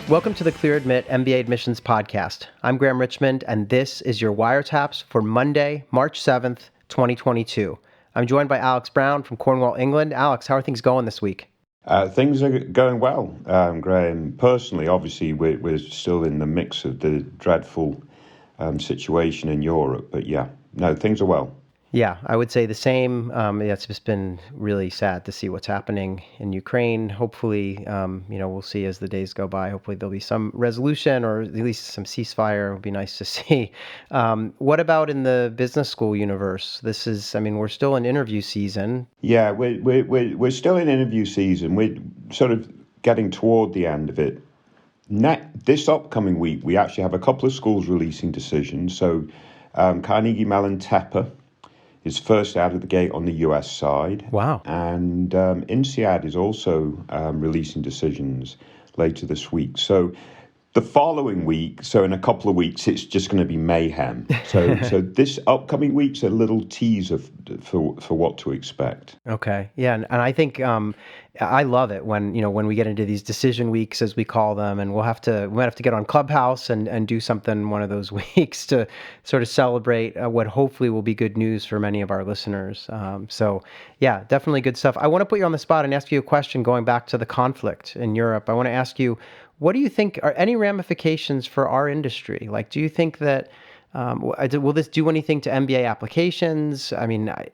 Welcome to the Clear Admit MBA Admissions Podcast. I'm Graham Richmond, and this is your WireTaps for Monday, March 7th, 2022. I'm joined by Alex Brown from Cornwall, England. Alex, how are things going this week? Things are going well, Graham. Personally, obviously, we're still in the mix of the dreadful situation in Europe. But yeah, no, things are well. Yeah, I would say the same. It's just been really sad to see what's happening in Ukraine. Hopefully, we'll see as the days go by. Hopefully there'll be some resolution or at least some ceasefire. It would be nice to see. What about in the business school universe? We're still in interview season. Yeah, we're still in interview season. We're sort of getting toward the end of it. This upcoming week, we actually have a couple of schools releasing decisions. So Carnegie Mellon Tepper is first out of the gate on the US side. Wow. And INSEAD is also releasing decisions later this week. So the following week, so in a couple of weeks, it's just going to be mayhem. So this upcoming week's a little teaser for what to expect. Okay. Yeah. And I think I love it when we get into these decision weeks, as we call them, and we might have to get on Clubhouse and do something one of those weeks to sort of celebrate what hopefully will be good news for many of our listeners. So yeah, definitely good stuff. I want to put you on the spot and ask you a question going back to the conflict in Europe. I want to ask you, what do you think are any ramifications for our industry? Like, do you think that will this do anything to MBA applications? I mean, I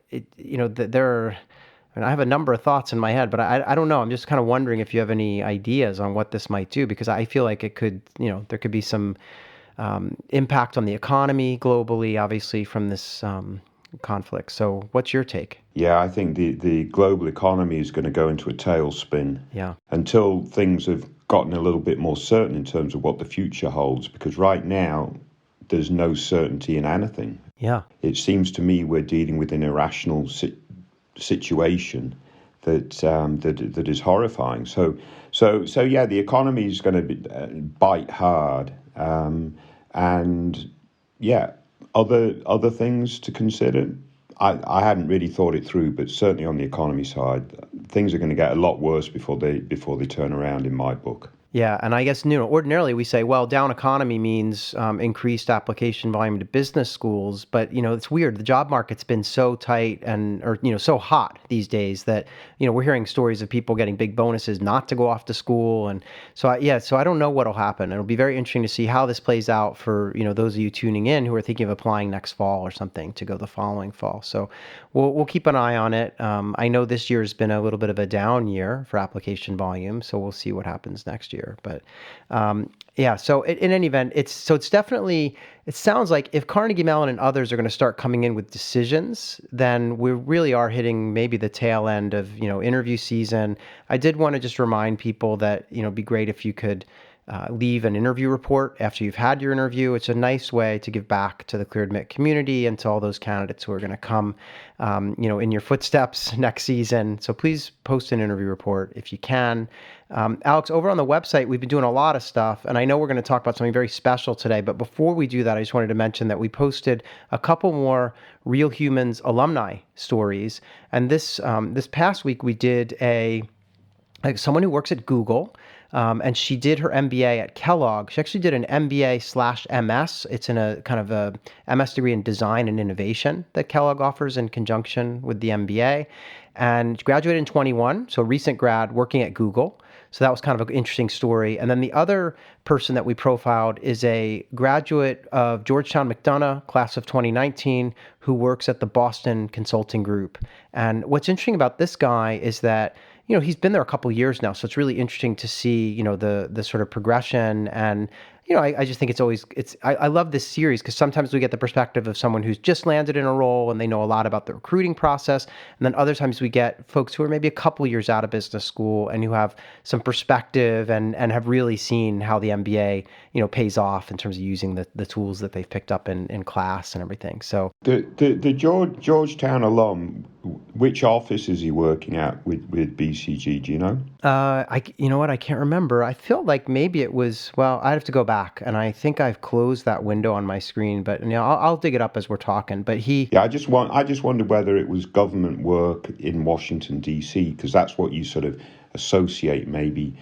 have a number of thoughts in my head, but I don't know. I'm just kind of wondering if you have any ideas on what this might do, because I feel like it could, there could be some impact on the economy globally, obviously, from this conflict. So what's your take? Yeah, I think the global economy is going to go into a tailspin until things have gotten a little bit more certain in terms of what the future holds, because right now there's no certainty in anything. Yeah. It seems to me we're dealing with an irrational situation that is horrifying. So yeah, the economy is going to bite hard, and yeah, other things to consider. I hadn't really thought it through, but certainly on the economy side, things are going to get a lot worse before they turn around, in my book. Yeah, and I guess ordinarily we say, well, down economy means increased application volume to business schools, but it's weird. The job market's been so tight or so hot these days that we're hearing stories of people getting big bonuses not to go off to school, and so I don't know what'll happen. It'll be very interesting to see how this plays out for those of you tuning in who are thinking of applying next fall or something to go the following fall. So we'll keep an eye on it. I know this year has been a little bit of a down year for application volume, so we'll see what happens next year. But so in any event, it sounds like if Carnegie Mellon and others are going to start coming in with decisions, then we really are hitting maybe the tail end of interview season. I did want to just remind people that it'd be great if you could leave an interview report after you've had your interview. It's a nice way to give back to the Clear Admit community and to all those candidates who are going to come, in your footsteps next season. So please post an interview report if you can. Alex, over on the website, we've been doing a lot of stuff, and I know we're going to talk about something very special today, but before we do that, I just wanted to mention that we posted a couple more Real Humans Alumni stories, and this past week we did someone who works at Google, and she did her MBA at Kellogg. She actually did an MBA/MS. It's in a kind of a MS degree in design and innovation that Kellogg offers in conjunction with the MBA. And she graduated in 21, so a recent grad working at Google. So that was kind of an interesting story. And then the other person that we profiled is a graduate of Georgetown McDonough, class of 2019, who works at the Boston Consulting Group. And what's interesting about this guy is that he's been there a couple of years now, so it's really interesting to see, the sort of progression. And, I just think I love this series because sometimes we get the perspective of someone who's just landed in a role and they know a lot about the recruiting process. And then other times we get folks who are maybe a couple of years out of business school and who have some perspective and have really seen how the MBA, pays off in terms of using the tools that they've picked up in class and everything. So the Georgetown alum, which office is he working at with BCG? Do you know? You know what? I can't remember. I feel like maybe it was. Well, I'd have to go back, and I think I've closed that window on my screen. But I'll dig it up as we're talking. But I just wondered whether it was government work in Washington D.C. because that's what you sort of associate maybe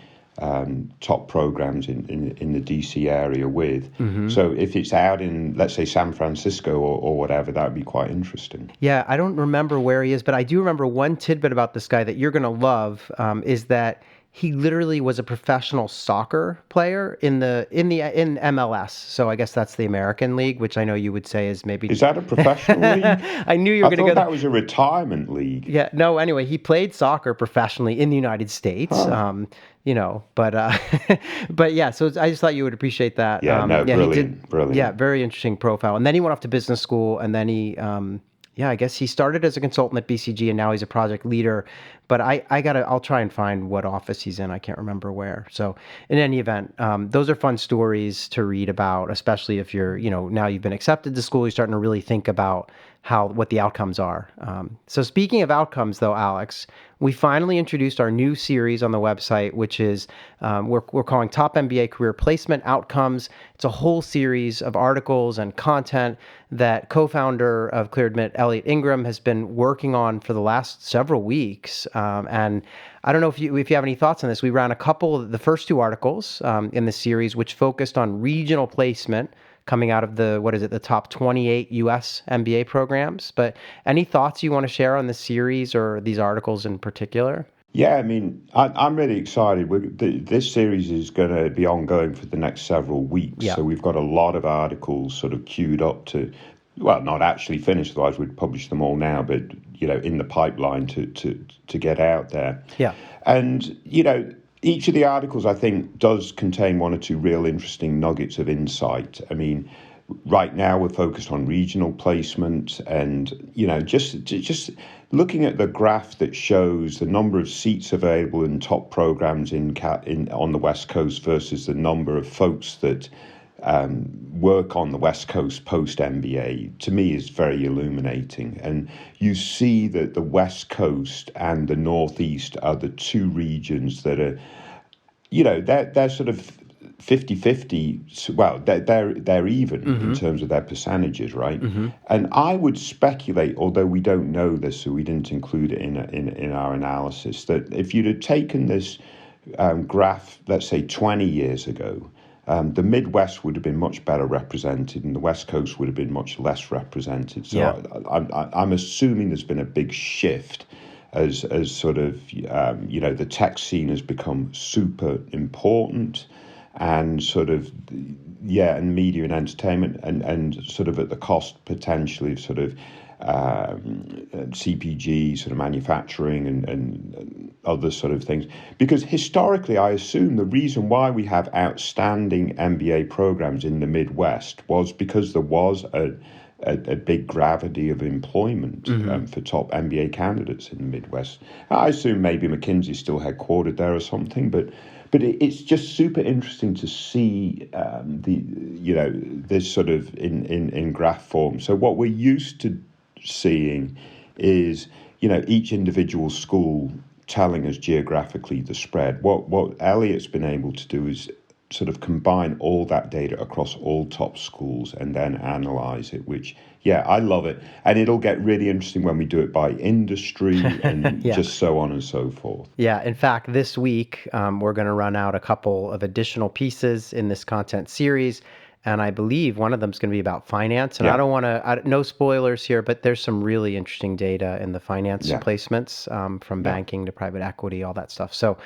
top programs in the DC area with. So if it's out in, let's say, San Francisco or whatever, that would be quite interesting. Yeah, I don't remember where he is, but I do remember one tidbit about this guy that you're going to love, is that he literally was a professional soccer player in MLS. So I guess that's the American League, which I know you would say is maybe. Is that a professional league? I knew you were going to go. That was a retirement league. Yeah. No. Anyway, he played soccer professionally in the United States. Huh. But yeah. So I just thought you would appreciate that. Yeah. Brilliant. Brilliant. Yeah. Very interesting profile. And then he went off to business school, and then he. I guess he started as a consultant at BCG, and now he's a project leader. But I'll try and find what office he's in. I can't remember where. So in any event, those are fun stories to read about, especially if you're, now you've been accepted to school, you're starting to really think about what the outcomes are. So speaking of outcomes, though, Alex, we finally introduced our new series on the website, which is we're calling Top MBA Career Placement Outcomes. It's a whole series of articles and content that co-founder of ClearAdmit, Elliot Ingram, has been working on for the last several weeks. And I don't know if you have any thoughts on this. We ran the first two articles in the series, which focused on regional placement coming out of the top 28 U.S. MBA programs. But any thoughts you want to share on the series or these articles in particular? Yeah, I mean, I'm really excited. This series is going to be ongoing for the next several weeks. Yeah. So we've got a lot of articles sort of queued up to, well, not actually finished, otherwise we'd publish them all now, but, in the pipeline to get out there. Yeah. And, each of the articles, I think, does contain one or two real interesting nuggets of insight. I mean, right now we're focused on regional placement and, just looking at the graph that shows the number of seats available in top programs on the West Coast versus the number of folks that work on the West Coast post-MBA, to me is very illuminating. And you see that the West Coast and the Northeast are the two regions that are, they're sort of 50-50. Well, they're even in terms of their percentages, right? And I would speculate, although we don't know this, so we didn't include it in our analysis, that if you'd have taken this graph, let's say 20 years ago, the Midwest would have been much better represented, and the West Coast would have been much less represented. So yeah. I'm assuming there's been a big shift as sort of the tech scene has become super important, and sort of and media and entertainment, and sort of at the cost potentially of sort of CPG, sort of manufacturing and other sort of things. Because historically, I assume the reason why we have outstanding MBA programs in the Midwest was because there was a big gravity of employment for top MBA candidates in the Midwest. I assume maybe McKinsey's still headquartered there or something, but it's just super interesting to see this sort of in graph form. So what we're used to seeing is each individual school telling us geographically the spread. What Elliot's been able to do is sort of combine all that data across all top schools and then analyze it, which I love it. And it'll get really interesting when we do it by industry and just so on and so forth. Yeah, in fact, this week we're going to run out a couple of additional pieces in this content series. And I believe one of them is going to be about finance. And I don't want to, no spoilers here, but there's some really interesting data in the finance placements from banking to private equity, all that stuff. So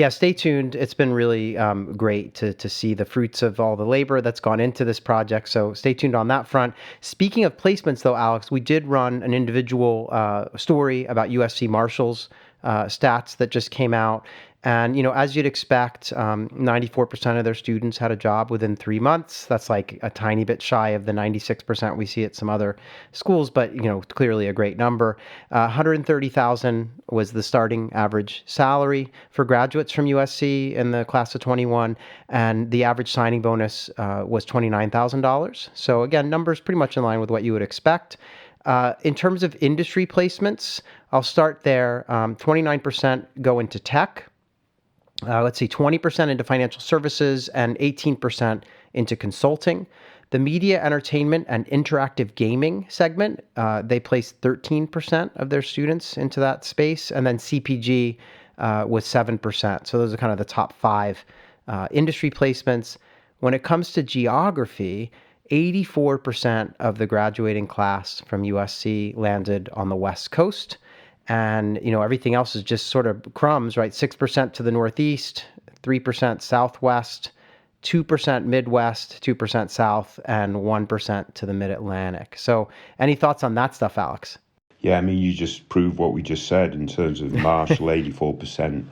stay tuned. It's been really great to see the fruits of all the labor that's gone into this project. So stay tuned on that front. Speaking of placements, though, Alex, we did run an individual story about USC Marshall's stats that just came out. And, as you'd expect, 94% of their students had a job within 3 months. That's like a tiny bit shy of the 96% we see at some other schools, but, clearly a great number. $130,000 was the starting average salary for graduates from USC in the class of 21, and the average signing bonus was $29,000. So again, numbers pretty much in line with what you would expect. In terms of industry placements, I'll start there. 29% go into tech. 20% into financial services and 18% into consulting. The media, entertainment, and interactive gaming segment, they placed 13% of their students into that space. And then CPG, was 7%. So those are kind of the top 5 industry placements. When it comes to geography, 84% of the graduating class from USC landed on the West Coast. And, everything else is just sort of crumbs, right? 6% to the Northeast, 3% Southwest, 2% Midwest, 2% South, and 1% to the Mid-Atlantic. So any thoughts on that stuff, Alex? Yeah, I mean, you just proved what we just said in terms of Marshall, 84%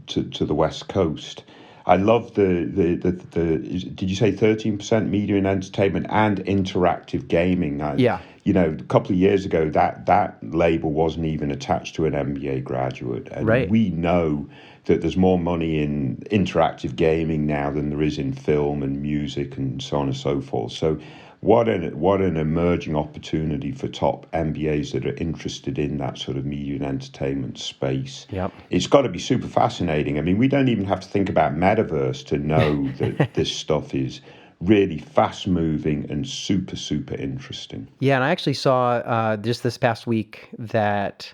to the West Coast. I love did you say 13% media and entertainment and interactive gaming? Yeah. A couple of years ago, that label wasn't even attached to an MBA graduate. And right. We know that there's more money in interactive gaming now than there is in film and music and so on and so forth. So what an emerging opportunity for top MBAs that are interested in that sort of media and entertainment space. Yep. It's got to be super fascinating. I mean, we don't even have to think about metaverse to know that this stuff is really fast-moving and super, super interesting. Yeah, and I actually saw just this past week that,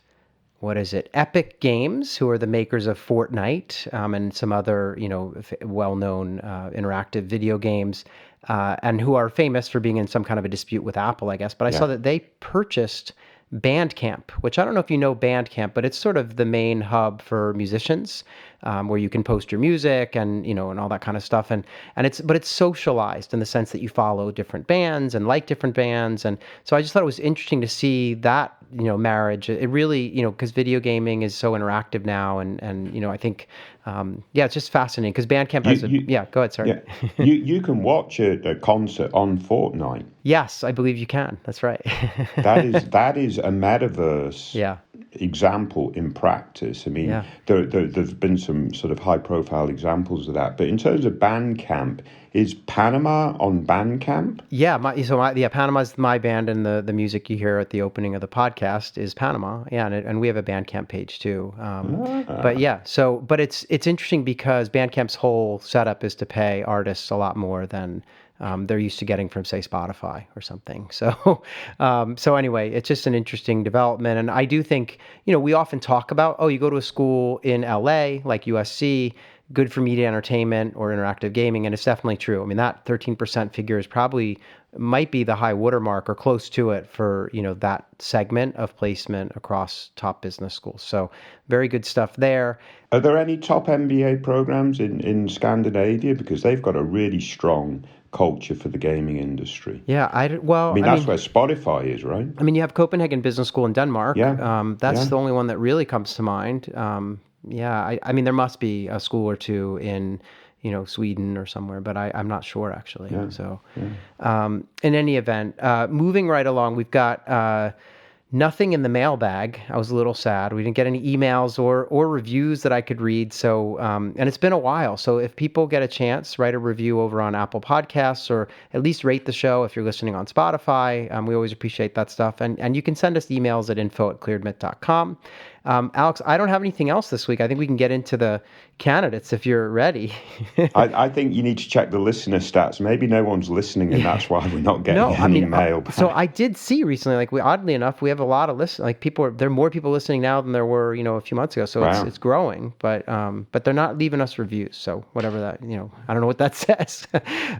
Epic Games, who are the makers of Fortnite and some other, well-known interactive video games, and who are famous for being in some kind of a dispute with Apple, I guess. But I saw that they purchased Bandcamp, which I don't know if you know Bandcamp, but it's sort of the main hub for musicians, where you can post your music and and all that kind of stuff, and it's socialized in the sense that you follow different bands and like different bands, and so I just thought it was interesting to see that marriage. It really because video gaming is so interactive now, and I think it's just fascinating because Bandcamp has go ahead, sorry. Yeah. you can watch a concert on Fortnite. Yes, I believe you can. That's right. that is a metaverse example in practice. I mean, there's been some sort of high-profile examples of that. But in terms of Bandcamp, is Panama on Bandcamp? Yeah, Panama's my band, and the music you hear at the opening of the podcast is Panama. Yeah, and we have a Bandcamp page too. But it's interesting because Bandcamp's whole setup is to pay artists a lot more than they're used to getting from, say, Spotify or something. So anyway, it's just an interesting development. And I do think, we often talk about, you go to a school in LA, like USC, good for media entertainment or interactive gaming. And it's definitely true. I mean, that 13% figure might be the high watermark or close to it for, that segment of placement across top business schools. So very good stuff there. Are there any top MBA programs in Scandinavia? Because they've got a really strong culture for the gaming industry. Yeah, that's where Spotify is, right? I mean, you have Copenhagen Business School in Denmark. Yeah. That's the only one that really comes to mind. I mean, there must be a school or two in, Sweden or somewhere, but I'm not sure actually. Yeah. So, in any event, moving right along, we've got nothing in the mailbag. I was a little sad. We didn't get any emails or reviews that I could read. So, and it's been a while. So if people get a chance, write a review over on Apple Podcasts, or at least rate the show if you're listening on Spotify. We always appreciate that stuff. And you can send us emails at info@clearedmit.com. Alex, I don't have anything else this week. I think we can get into the candidates if you're ready. I think you need to check the listener stats. Maybe no one's listening, and that's why we're not getting any mail back. So I did see recently, oddly enough, we have a lot of listeners. There are more people listening now than there were, a few months ago. So wow. It's growing, but they're not leaving us reviews. So whatever that, I don't know what that says.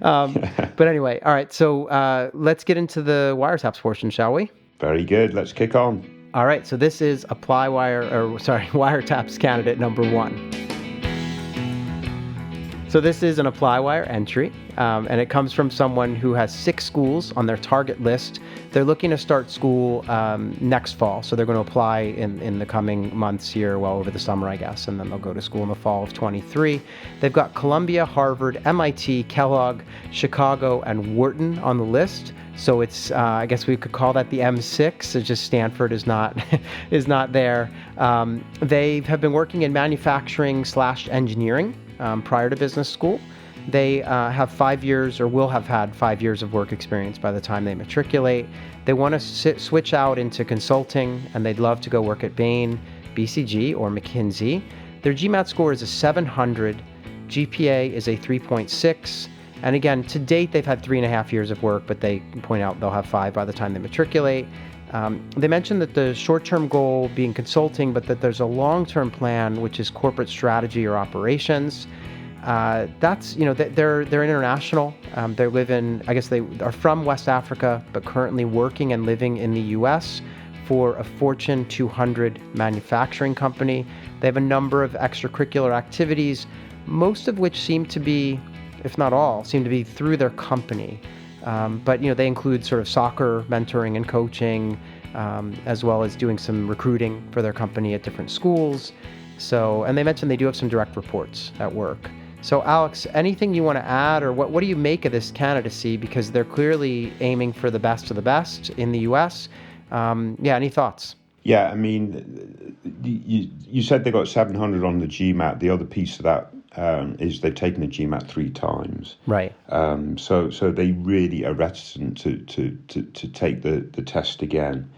But anyway, all right. So let's get into the WireTaps portion, shall we? Very good. Let's kick on. All right, so this is WireTaps candidate number 1. So this is an ApplyWire entry, and it comes from someone who has 6 schools on their target list. They're looking to start school next fall, so they're going to apply in the coming months here, over the summer, I guess, and then they'll go to school in the fall of 23. They've got Columbia, Harvard, MIT, Kellogg, Chicago, and Wharton on the list. So it's, I guess we could call that the M6. It's just Stanford is not there. They have been working in manufacturing/engineering prior to business school. They have 5 years, or will have had 5 years of work experience by the time they matriculate. They want to switch out into consulting, and they'd love to go work at Bain, BCG, or McKinsey. Their GMAT score is a 700. GPA is a 3.6. And again, to date, they've had 3.5 years of work, but they point out they'll have 5 by the time they matriculate. They mentioned that the short-term goal being consulting, but that there's a long-term plan, which is corporate strategy or operations. That's, they're international. They live in, I guess they are from West Africa, but currently working and living in the U.S. for a Fortune 200 manufacturing company. They have a number of extracurricular activities, most of which seem to be, if not all, seem to be through their company. But they include sort of soccer mentoring and coaching, as well as doing some recruiting for their company at different schools. And they mentioned they do have some direct reports at work. So Alex, anything you want to add, or what do you make of this candidacy? Because they're clearly aiming for the best of the best in the U.S. Any thoughts? Yeah, I mean, you said they got 700 on the GMAT. The other piece of that is they've taken the GMAT 3 times. Right. So they really are reticent to take the test again,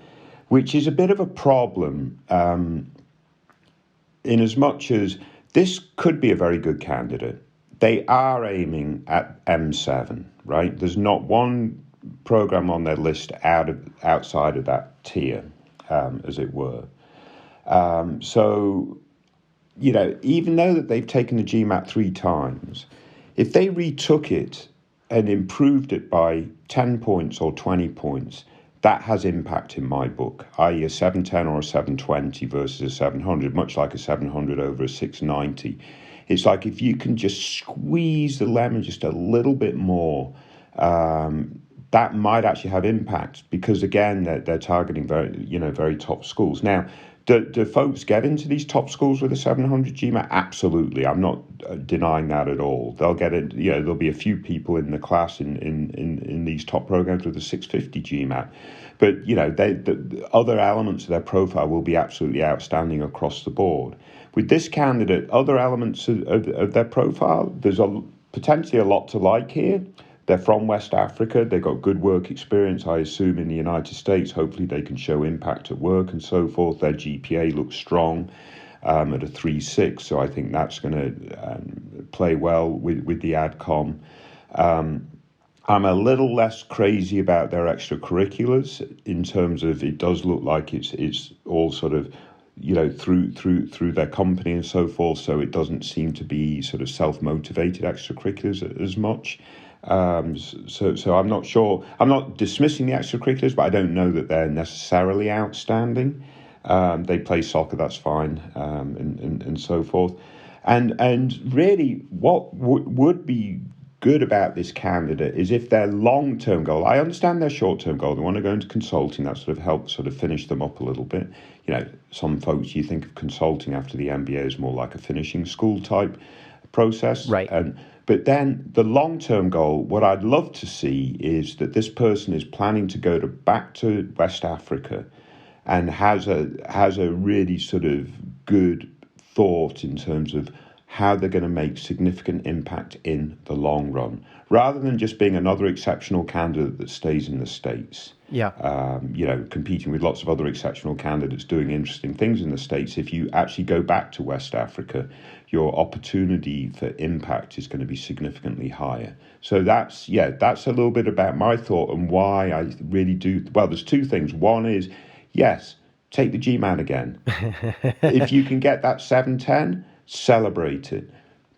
which is a bit of a problem, in as much as this could be a very good candidate. They are aiming at M7, right? There's not one program on their list outside of that tier, as it were. Even though that they've taken the GMAT 3 times, if they retook it and improved it by 10 points or 20 points, that has impact in my book, i.e. a 710 or a 720 versus a 700, much like a 700 over a 690. It's like if you can just squeeze the lemon just a little bit more, that might actually have impact, because again, they're targeting very top schools. Now, do folks get into these top schools with a 700 GMAT? Absolutely. I'm not denying that at all. They'll get it. There'll be a few people in the class in these top programs with a 650 GMAT. But, the other elements of their profile will be absolutely outstanding across the board. With this candidate, other elements of their profile, there's potentially a lot to like here. They're from West Africa. They've got good work experience, I assume, in the United States. Hopefully they can show impact at work and so forth. Their GPA looks strong at a 3.6, so I think that's going to play well with the AdCom. I'm a little less crazy about their extracurriculars in terms of it does look like it's all sort of through their company and so forth. So it doesn't seem to be sort of self-motivated extracurriculars as much. So I'm not sure. I'm not dismissing the extracurriculars, but I don't know that they're necessarily outstanding. They play soccer, that's fine, and so forth. And really, what would be good about this candidate is if their long-term goal, I understand their short-term goal, they want to go into consulting, that sort of helps sort of finish them up a little bit. Some folks, you think of consulting after the MBA as more like a finishing school type process. Right. But then the long-term goal, what I'd love to see is that this person is planning to go back to West Africa and has a really sort of good thought in terms of how they're going to make significant impact in the long run, rather than just being another exceptional candidate that stays in the States. Yeah. Competing with lots of other exceptional candidates doing interesting things in the States. If you actually go back to West Africa, your opportunity for impact is going to be significantly higher. So that's a little bit about my thought and why I really do. Well, there's two things. One is, yes, take the GMAT again. If you can get that 710, celebrate it.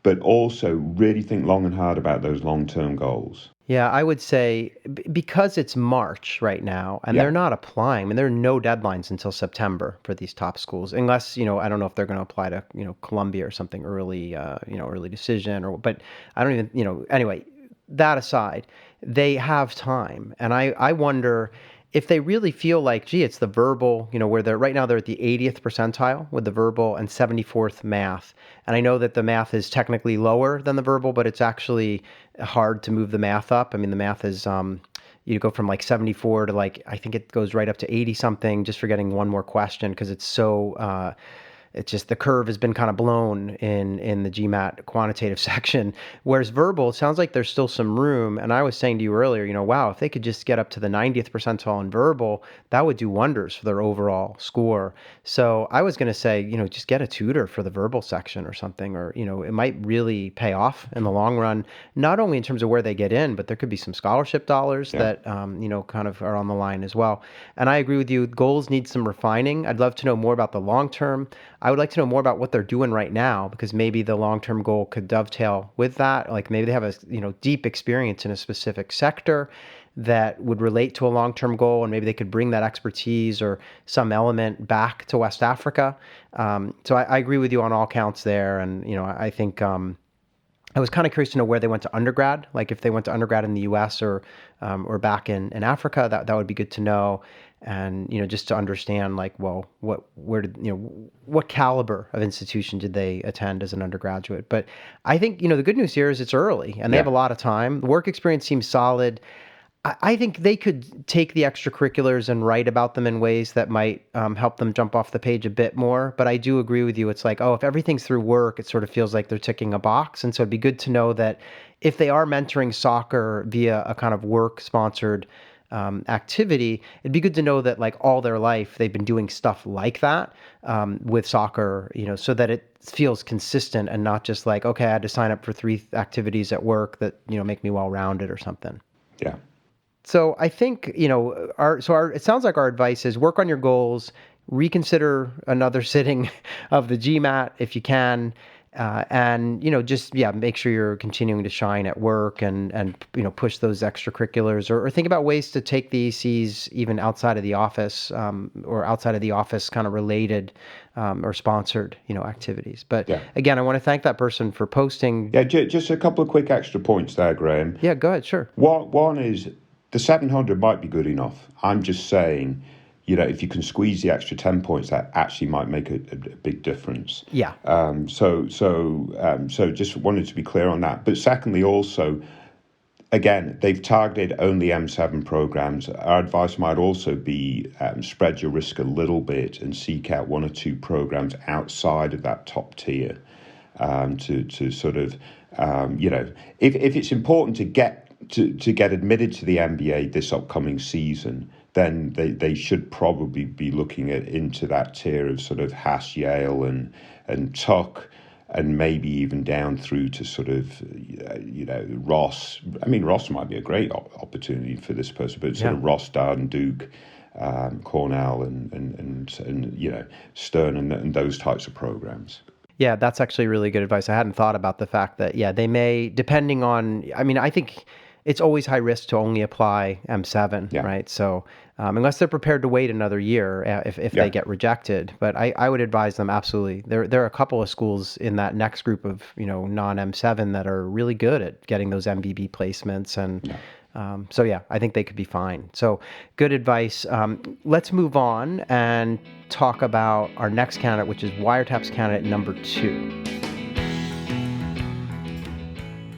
But also really think long and hard about those long-term goals. Yeah, I would say because it's March right now and they're not applying. I mean, there are no deadlines until September for these top schools, unless, I don't know if they're going to apply to, Columbia or something early, early decision but I don't even, anyway, that aside, they have time. And I wonder if they really feel like, gee, it's the verbal, where right now they're at the 80th percentile with the verbal and 74th math. And I know that the math is technically lower than the verbal, but it's actually hard to move the math up. I mean, the math is, you go from like 74 to I think it goes right up to 80 something just for getting one more question because it's so it's just the curve has been kind of blown in the GMAT quantitative section. Whereas verbal, it sounds like there's still some room. And I was saying to you earlier, wow, if they could just get up to the 90th percentile in verbal, that would do wonders for their overall score. So I was going to say, just get a tutor for the verbal section or something, or, it might really pay off in the long run, not only in terms of where they get in, but there could be some scholarship dollars that, kind of are on the line as well. And I agree with you. Goals need some refining. I'd love to know more about the long term. I would like to know more about what they're doing right now, because maybe the long-term goal could dovetail with that. Like maybe they have a deep experience in a specific sector that would relate to a long-term goal, and maybe they could bring that expertise or some element back to West Africa. So I agree with you on all counts there, and I think I was kind of curious to know where they went to undergrad, like if they went to undergrad in the U.S. or back in Africa. That would be good to know. And just to understand, like, well, what caliber of institution did they attend as an undergraduate? But I think the good news here is it's early and they have a lot of time. The work experience seems solid. I think they could take the extracurriculars and write about them in ways that might help them jump off the page a bit more. But I do agree with you. It's like, if everything's through work, it sort of feels like they're ticking a box. And so it'd be good to know that if they are mentoring soccer via a kind of work-sponsored activity, it'd be good to know that like all their life they've been doing stuff like that with soccer, so that it feels consistent and not just like, okay, I had to sign up for 3 activities at work that, make me well-rounded or something. Yeah. So I think, it sounds like our advice is work on your goals, reconsider another sitting of the GMAT if you can, and just make sure you're continuing to shine at work and push those extracurriculars, or think about ways to take the ECs even outside of the office, or outside of the office kind of related or sponsored activities. But again, I want to thank that person for posting. Yeah, just a couple of quick extra points there, Graham. Yeah, go ahead. Sure. One is the 700 might be good enough. I'm just saying, if you can squeeze the extra 10 points, that actually might make a big difference. Yeah. So just wanted to be clear on that. But secondly, also, again, they've targeted only M7 programs. Our advice might also be spread your risk a little bit and seek out 1 or 2 programs outside of that top tier to sort of, if it's important to get admitted to the MBA this upcoming season, then they should probably be looking into that tier of sort of Haas, Yale, and Tuck, and maybe even down through to sort of, Ross. I mean, Ross might be a great opportunity for this person, but sort of Ross, Darden, Duke, Cornell, and Stern, and those types of programs. Yeah, that's actually really good advice. I hadn't thought about the fact that, they may, depending on, I think it's always high risk to only apply M7, right? So unless they're prepared to wait another year if they get rejected. But I would advise them absolutely. There are a couple of schools in that next group of, non-M7 that are really good at getting those MBB placements. And I think they could be fine. So good advice. Let's move on and talk about our next candidate, which is WireTaps candidate number 2.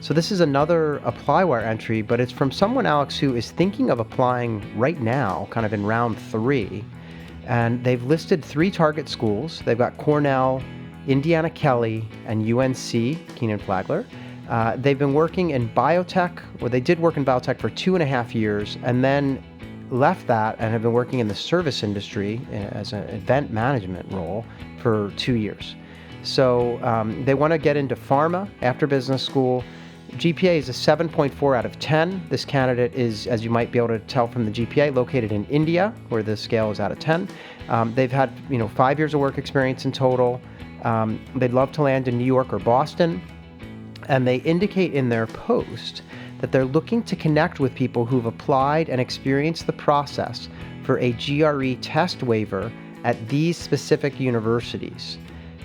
So this is another ApplyWire entry, but it's from someone, Alex, who is thinking of applying right now, kind of in round 3. And they've listed 3 target schools. They've got Cornell, Indiana Kelley, and UNC, Keenan Flagler. They've been working in biotech, or they did work in biotech for 2.5 years, and then left that and have been working in the service industry as an event management role for 2 years. So they want to get into pharma after business school. GPA is a 7.4 out of 10. This candidate is, as you might be able to tell from the GPA, located in India, where the scale is out of 10. They've had 5 years of work experience in total. They'd love to land in New York or Boston. And they indicate in their post that they're looking to connect with people who've applied and experienced the process for a GRE test waiver at these specific universities.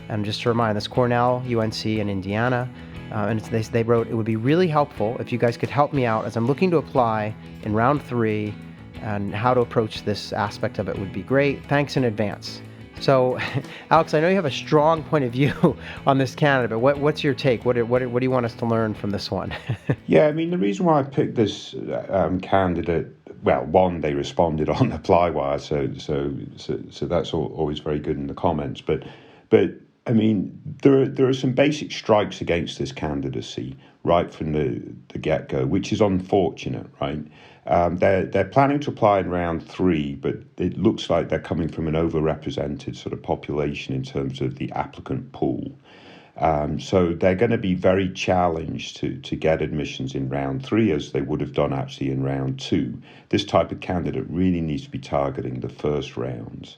And just to remind, that's Cornell, UNC, and Indiana. And they wrote, it would be really helpful if you guys could help me out as I'm looking to apply in round 3, and how to approach this aspect of it would be great. Thanks in advance. So, Alex, I know you have a strong point of view on this candidate, but what's your take? What do you want us to learn from this one? Yeah, I mean, the reason why I picked this candidate, well, one, they responded on ApplyWire, so that's always very good in the comments, but I mean, there are some basic strikes against this candidacy right from the get-go, which is unfortunate, right? They're planning to apply in round 3, but it looks like they're coming from an overrepresented sort of population in terms of the applicant pool. So they're going to be very challenged to get admissions in round 3 as they would have done actually in round 2. This type of candidate really needs to be targeting the first rounds.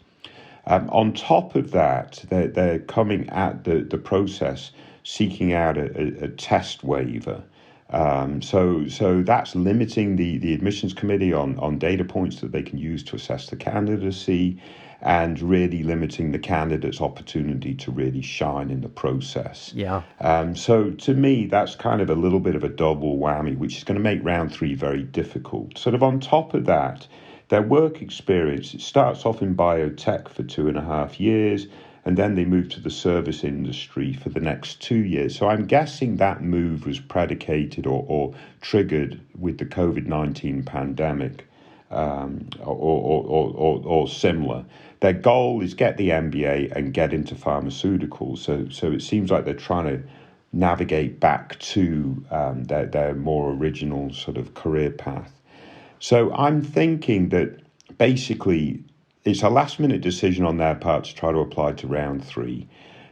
On top of that, they're coming at the process seeking out a test waiver. So that's limiting the admissions committee on data points that they can use to assess the candidacy, and really limiting the candidate's opportunity to really shine in the process. Yeah. So to me, that's kind of a little bit of a double whammy, which is going to make round 3 very difficult. Sort of on top of that, their work experience, it starts off in biotech for 2.5 years, and then they move to the service industry for the next 2 years. So I'm guessing that move was predicated or triggered with the COVID-19 pandemic or similar. Their goal is get the MBA and get into pharmaceuticals. So it seems like they're trying to navigate back to their more original sort of career path. So I'm thinking that basically it's a last-minute decision on their part to try to apply to round 3.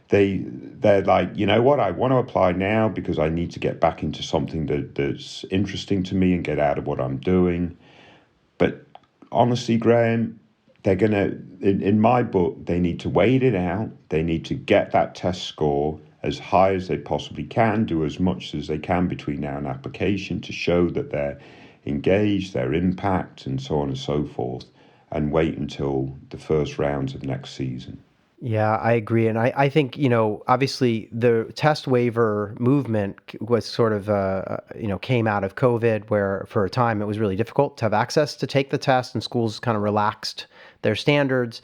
They're like, you know what, I want to apply now because I need to get back into something that's interesting to me and get out of what I'm doing. But honestly, Graham, they're going to, in my book, they need to wait it out. They need to get that test score as high as they possibly can, do as much as they can between now and application to show that they're engaged, their impact, and so on and so forth, and wait until the first rounds of next season. Yeah, I agree. And I think, obviously the test waiver movement was sort of, came out of COVID, where for a time it was really difficult to have access to take the test, and schools kind of relaxed their standards.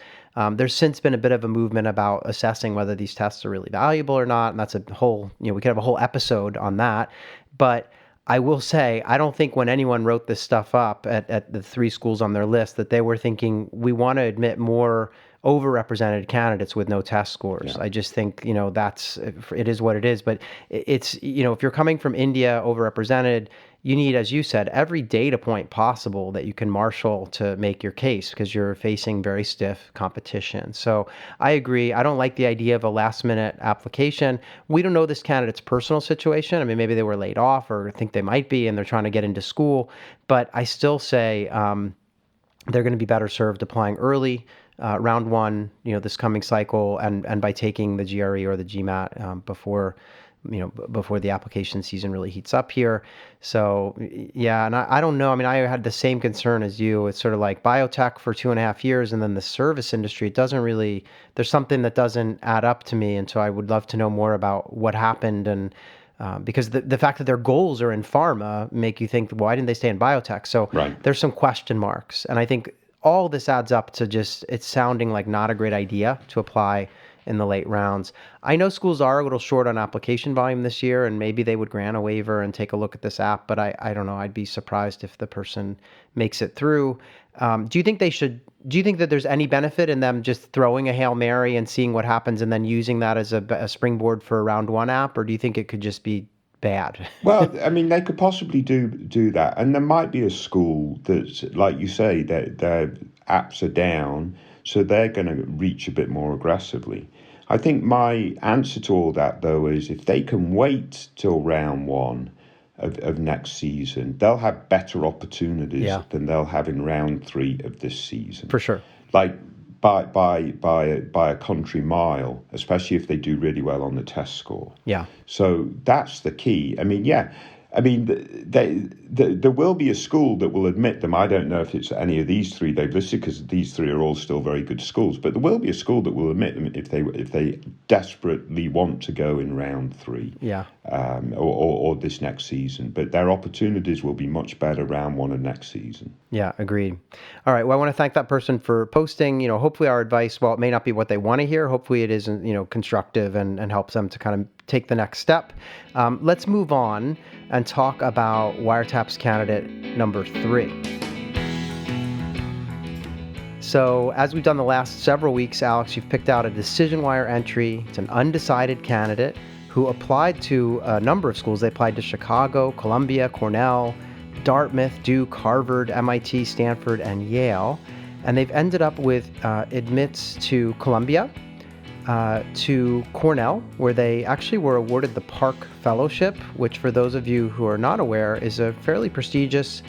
There's since been a bit of a movement about assessing whether these tests are really valuable or not. And that's a whole, we could have a whole episode on that. But I will say, I don't think when anyone wrote this stuff up at the 3 schools on their list that they were thinking we want to admit more overrepresented candidates with no test scores. Yeah. I just think, it is what it is. But it's, if you're coming from India overrepresented, you need, as you said, every data point possible that you can marshal to make your case, because you're facing very stiff competition. So I agree. I don't like the idea of a last minute application. We don't know this candidate's personal situation. I mean, maybe they were laid off or think they might be, and they're trying to get into school. But I still say they're going to be better served applying early, round 1, this coming cycle, and by taking the GRE or the GMAT before the application season really heats up here. So yeah, and I don't know. I mean, I had the same concern as you. It's sort of like biotech for 2.5 years, and then the service industry. It doesn't really. There's something that doesn't add up to me, and so I would love to know more about what happened. And because the fact that their goals are in pharma make you think, why didn't they stay in biotech? So right. There's some question marks, and I think all this adds up to just it's sounding like not a great idea to apply in the late rounds. I know schools are a little short on application volume this year, and maybe they would grant a waiver and take a look at this app, but I don't know. I'd be surprised if the person makes it through. Do you think that there's any benefit in them just throwing a Hail Mary and seeing what happens and then using that as a springboard for a round 1 app, or do you think it could just be bad? Well, I mean, they could possibly do that. And there might be a school that's, like you say, their apps are down, so they're going to reach a bit more aggressively. I think my answer to all that, though, is if they can wait till round 1 of next season, they'll have better opportunities than they'll have in round 3 of this season. For sure. Like by a country mile, especially if they do really well on the test score. Yeah. So that's the key. I mean, there will be a school that will admit them. I don't know if it's any of these 3 they've listed, because these 3 are all still very good schools. But there will be a school that will admit them if they desperately want to go in round 3. Yeah. Or this next season. But their opportunities will be much better round 1 of next season. Yeah, agreed. All right. Well, I want to thank that person for posting. Hopefully our advice, while it may not be what they want to hear, hopefully it is, constructive and helps them to kind of take the next step. Let's move on and talk about WireTaps candidate number 3. So as we've done the last several weeks, Alex, you've picked out a DecisionWire entry. It's an undecided candidate who applied to a number of schools. They applied to Chicago, Columbia, Cornell, Dartmouth, Duke, Harvard, MIT, Stanford, and Yale. And they've ended up with admits to Columbia, to Cornell, where they actually were awarded the Park Fellowship, which for those of you who are not aware is a fairly prestigious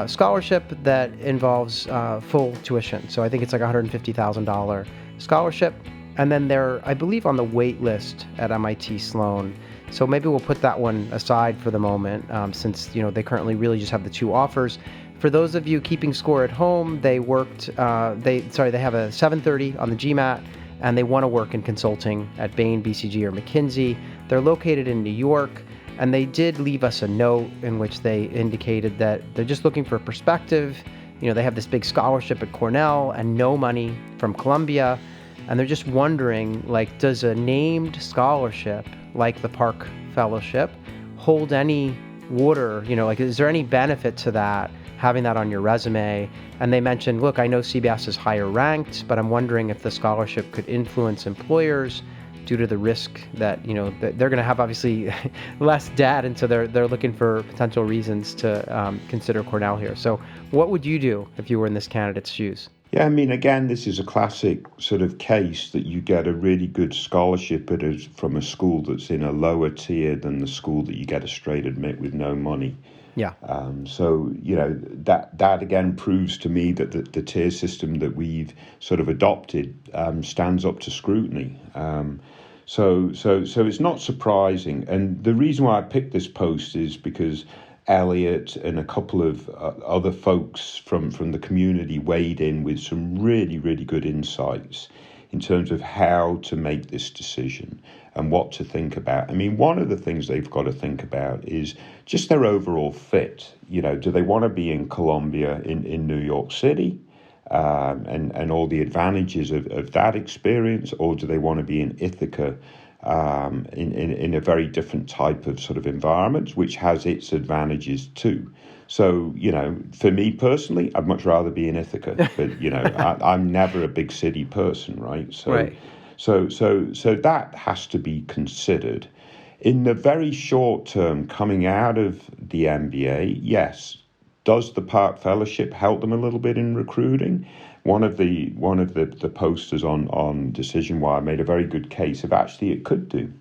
scholarship that involves full tuition. So I think it's like $150,000 scholarship. And then they're, I believe, on the wait list at MIT Sloan. So maybe we'll put that one aside for the moment, since they currently really just have the two offers. For those of you keeping score at home, they worked. They have a 730 on the GMAT, and they want to work in consulting at Bain, BCG, or McKinsey. They're located in New York, and they did leave us a note in which they indicated that they're just looking for perspective. They have this big scholarship at Cornell and no money from Columbia. And they're just wondering, does a named scholarship like the Park Fellowship hold any water? Is there any benefit to that, having that on your resume? And they mentioned, look, I know CBS is higher ranked, but I'm wondering if the scholarship could influence employers due to the risk that, that they're going to have obviously less debt. And so they're looking for potential reasons to consider Cornell here. So what would you do if you were in this candidate's shoes? Yeah, I mean, again, this is a classic sort of case that you get a really good scholarship from a school that's in a lower tier than the school that you get a straight admit with no money. Yeah. So, that again proves to me that the tier system that we've sort of adopted stands up to scrutiny. So it's not surprising. And the reason why I picked this post is because Elliot and a couple of other folks from the community weighed in with some really, really good insights in terms of how to make this decision and what to think about. I mean, one of the things they've got to think about is just their overall fit. Do they want to be in Columbia, in New York City, and all the advantages of that experience, or do they want to be in Ithaca, in a very different type of sort of environment, which has its advantages too. So, for me personally, I'd much rather be in Ithaca, but, I'm never a big city person, right? So, right. So that has to be considered. In the very short term, coming out of the MBA, yes, does the Park Fellowship help them a little bit in recruiting? One of the posters on DecisionWire made a very good case of actually it could do,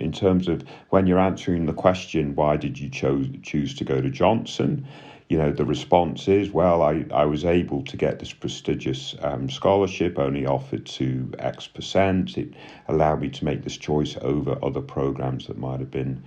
in terms of when you're answering the question, why did you choose to go to Johnson? The response is, well, I was able to get this prestigious scholarship, only offered to X percent. It allowed me to make this choice over other programs that might have been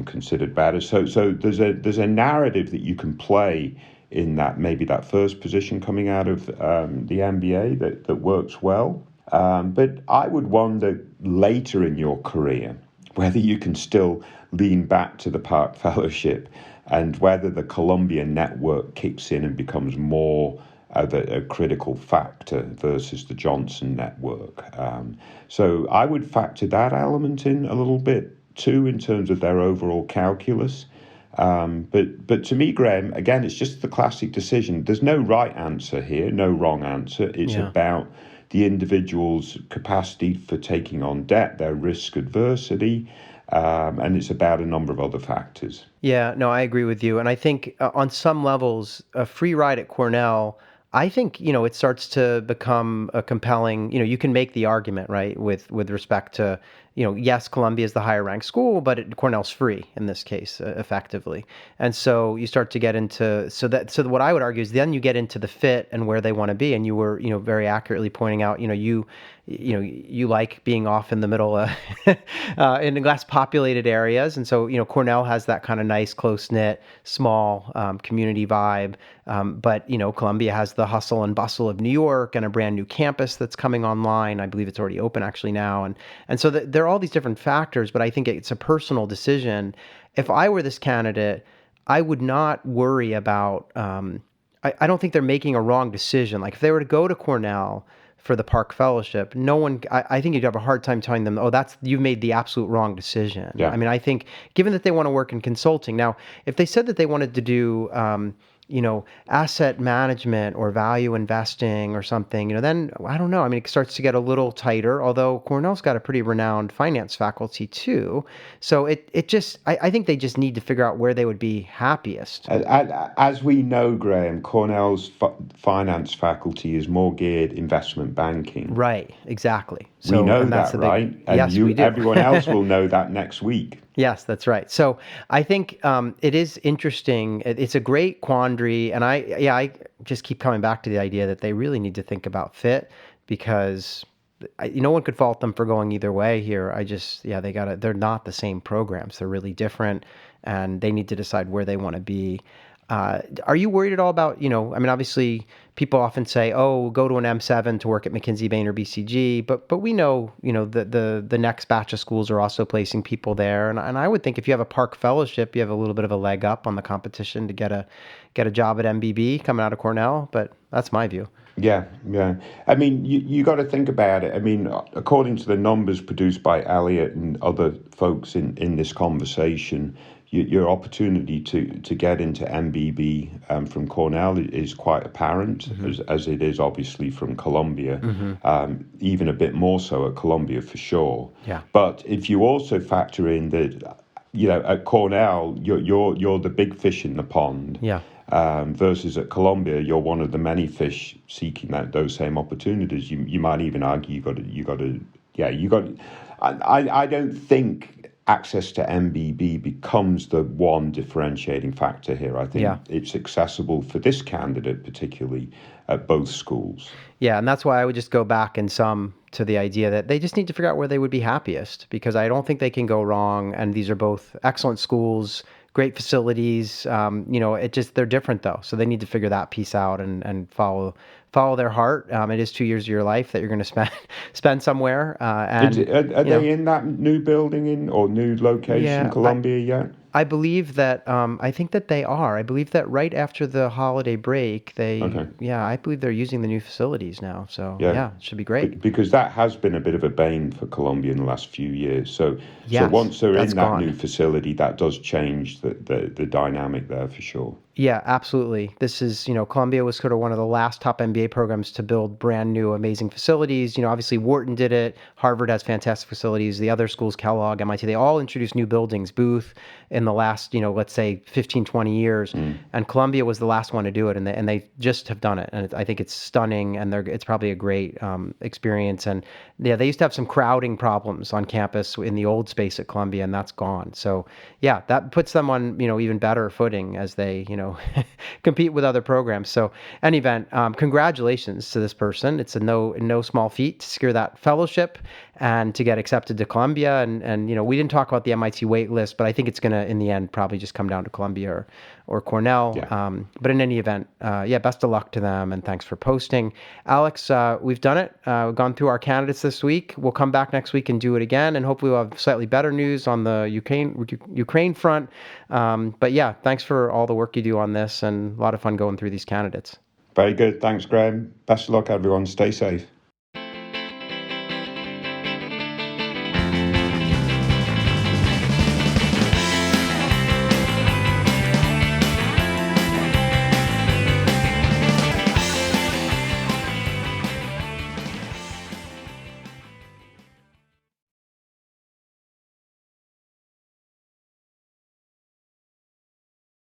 considered better. So there's a narrative that you can play in that, maybe that first position coming out of the MBA that works well. But I would wonder later in your career whether you can still lean back to the Park Fellowship and whether the Columbia network kicks in and becomes more of a critical factor versus the Johnson network. So I would factor that element in a little bit too in terms of their overall calculus. But to me, Graham, again, it's just the classic decision. There's no right answer here, no wrong answer. It's about the individual's capacity for taking on debt, their risk adversity, and it's about a number of other factors. Yeah, no, I agree with you. And I think on some levels, a free ride at Cornell, I think, it starts to become a compelling, you can make the argument, right, with respect to, yes, Columbia is the higher ranked school, but Cornell's free in this case, effectively. And so you start to get into, so what I would argue is then you get into the fit and where they want to be. And you were, very accurately pointing out, you like being off in the middle in less populated areas. And so, Cornell has that kind of nice, close-knit, small community vibe. But, Columbia has the hustle and bustle of New York and a brand new campus that's coming online. I believe it's already open actually now. And so there are all these different factors, but I think it's a personal decision. If I were this candidate, I would not worry about, I don't think they're making a wrong decision. Like if they were to go to Cornell for the Park Fellowship, I think you'd have a hard time telling them, you've made the absolute wrong decision. Yeah. I mean, I think given that they want to work in consulting. Now, if they said that they wanted to do, asset management or value investing or something, then I don't know. I mean, it starts to get a little tighter, although Cornell's got a pretty renowned finance faculty too. So it just, I think they just need to figure out where they would be happiest. As we know, Graham, Cornell's finance faculty is more geared investment banking. Right, exactly. So, we know that, right? And yes, we do. Everyone else will know that next week. Yes, that's right. So I think it is interesting. It's a great quandary, and I just keep coming back to the idea that they really need to think about fit, because no one could fault them for going either way here. They're not the same programs. They're really different, and they need to decide where they want to be. Are you worried at all about, obviously people often say, oh, go to an M7 to work at McKinsey, Bain, or BCG, but we know, the next batch of schools are also placing people there. And I would think if you have a Park Fellowship, you have a little bit of a leg up on the competition to get a job at MBB coming out of Cornell, but that's my view. Yeah. I mean, you got to think about it. I mean, according to the numbers produced by Elliot and other folks in this conversation, your opportunity to get into MBB from Cornell is quite apparent, as it is obviously from Columbia, even a bit more so at Columbia for sure. Yeah. But if you also factor in that, at Cornell, you're the big fish in the pond. Yeah. Versus at Columbia, you're one of the many fish seeking those same opportunities. You might even argue you got to. I don't think access to MBB becomes the one differentiating factor here. I think it's accessible for this candidate, particularly at both schools. Yeah, and that's why I would just go back in sum to the idea that they just need to figure out where they would be happiest, because I don't think they can go wrong. And these are both excellent schools, great facilities. They're different though. So they need to figure that piece out and follow their heart. It is 2 years of your life that you're going to spend somewhere. Are they in that new building or new location, Columbia, yet? I believe that, I think that they are. I believe that right after the holiday break, I believe they're using the new facilities now. So, it should be great. Because that has been a bit of a bane for Columbia in the last few years. So once they're in that new facility, that does change the dynamic there for sure. Yeah, absolutely. This is, Columbia was sort of one of the last top MBA programs to build brand new, amazing facilities. Obviously Wharton did it. Harvard has fantastic facilities. The other schools, Kellogg, MIT, they all introduced new buildings, Booth, in the last, let's say 15, 20 years. And Columbia was the last one to do it. And they just have done it. And I think it's stunning. And it's probably a great experience. And they used to have some crowding problems on campus in the old space at Columbia, and that's gone. So that puts them on, even better footing as they, compete with other programs. So any event, congratulations to this person. It's a no small feat to secure that fellowship and to get accepted to Columbia. And we didn't talk about the MIT wait list, but I think it's going to, in the end, probably just come down to Columbia or Cornell. Yeah. But in any event, best of luck to them. And thanks for posting. Alex, we've done it. We've gone through our candidates this week. We'll come back next week and do it again. And hopefully we'll have slightly better news on the Ukraine front. But thanks for all the work you do on this, and a lot of fun going through these candidates. Very good. Thanks, Graham. Best of luck, everyone. Stay safe.